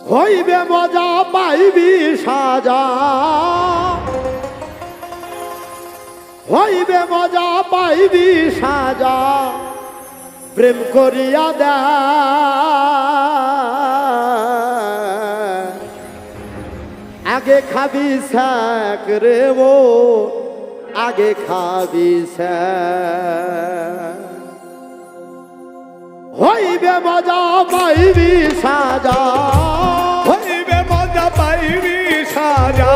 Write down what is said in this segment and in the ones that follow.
হইবে মজা পাইবি সাজা, হইবে মজা পাইবি সাজা, প্রেম করিয়া দে আগে খাবি শাক রে ও আগে খাবি শাক। হইবে মজা পাইবি সাজা, হইবে মজা পাইবি সাজা,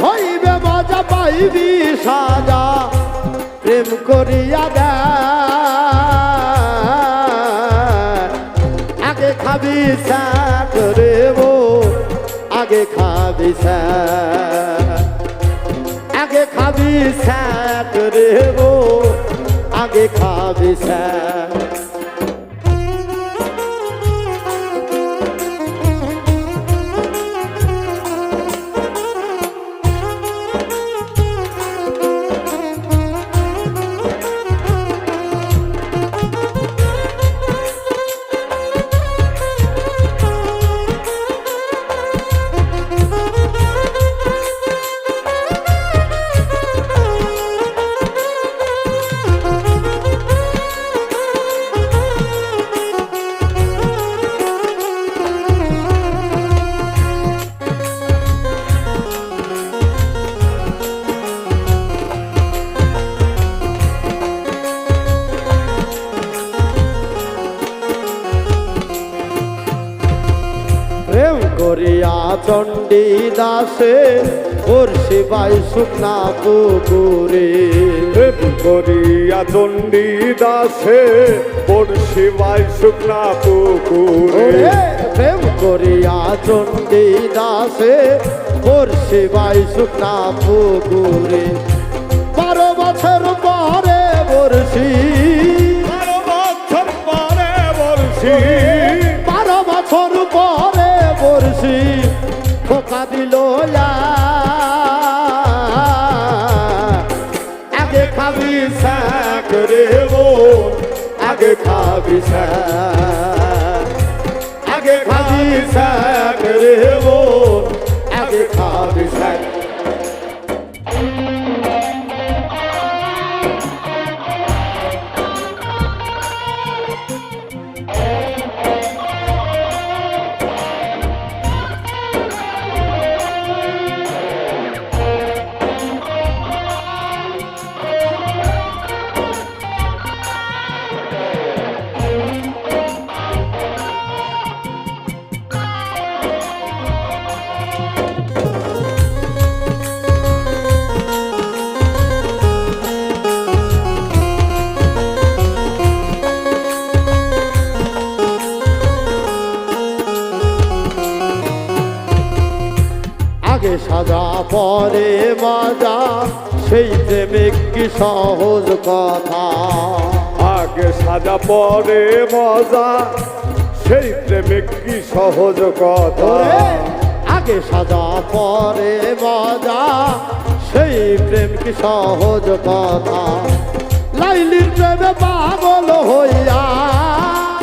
হইবে মজা পাইবি সাজা, প্রেম করিয়া দে আগে খাবি শাক রে ও আগে খাবি শাক, আগে খাবি শাক রে ও আগে খাবি শাক। প্রেম করিয়া চণ্ডী দাসে ওর শিবাই শুকনা পুকুরে, প্রেম করিয়া চণ্ডী দাসে ওর শিবাই শুকনা পুকুরে, প্রেম করিয়া চণ্ডী দাসে ওর শিবাই শুকনা পুকুরে। 12 বছর পরে বর্ষি, 12 বছর পরে বর্ষি, 12 বছর পরে বর্ষি ঠোকা দিল আগে খাবি শাক রে ও আগে খাবি শাক, আগে খাবি শাক রে ও আগে খাবি শাক। আগে সাজা পরে মজা সেই প্রেমিক কি সহজ কথা, আগে সাজা পরে মজা সেই প্রেমিক কি সহজ কথা, আগে সাজা পরে মজা সেই প্রেম কি সহজ কথা। লাইলির প্রেমে পাগল হইয়া,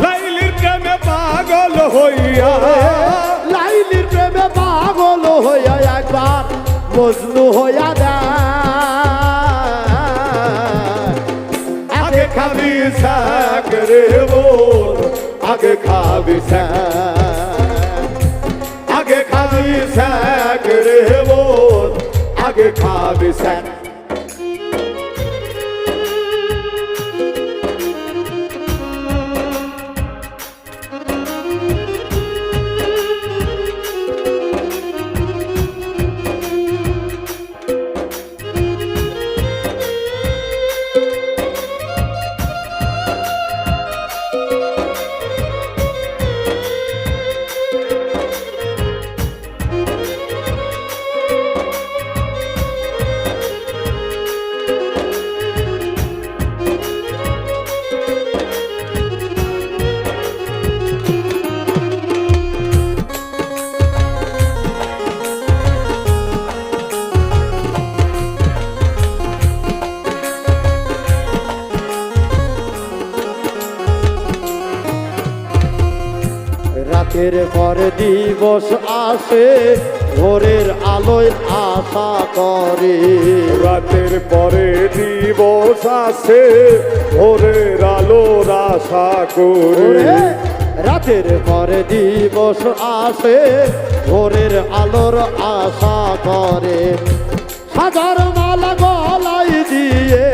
লাইলির প্রেমে পাগল হইয়া, লাইলির প্রেমে পাগল হইয়া একবার মজনু হইয়া দেয় আগে খাবি শাক রে বোন আগে খাবি শাক, আগে খাবি শাক রে বোন আগে খাবি শাক। রাতের পরে দিবস আসে ভোরের আলোয় আশা করে রাতের পরে দিবস আসে ভোরের আলোর আশা করে ওরে, রাতের পরে দিবস আসে ভোরের আলোর আশা করে সাজার মালা গলায় দিয়ে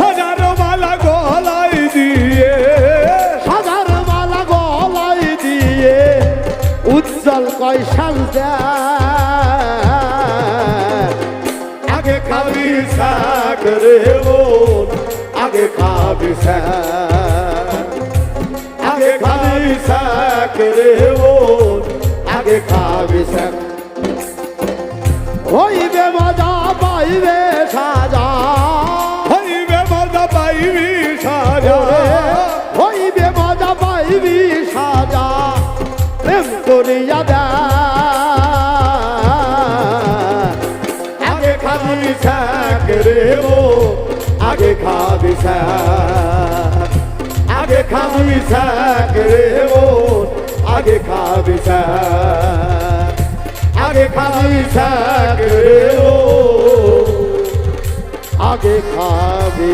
হাজার মালা গলায় দিয়ে সাজার মালা গলায় দিয়ে উজ্জ্বল কয় সাজদা আগে খাবি শাক রে বোন আগে খাবি শাক আগে খাবি শাক রে বোন আগে খাবি শাক হইবে মজা পাইবে সাজা হইবে মজা পাইবি সাজা হইবে মজা পাইবি সাজা প্রেম করিয়া দা আগে খাবি শাক রে বোন আগে খাবি শাক আগে খাবি শাক রে বোন আগে খাবি শাক আগে খাবি শাক রে বোন আগে খাবি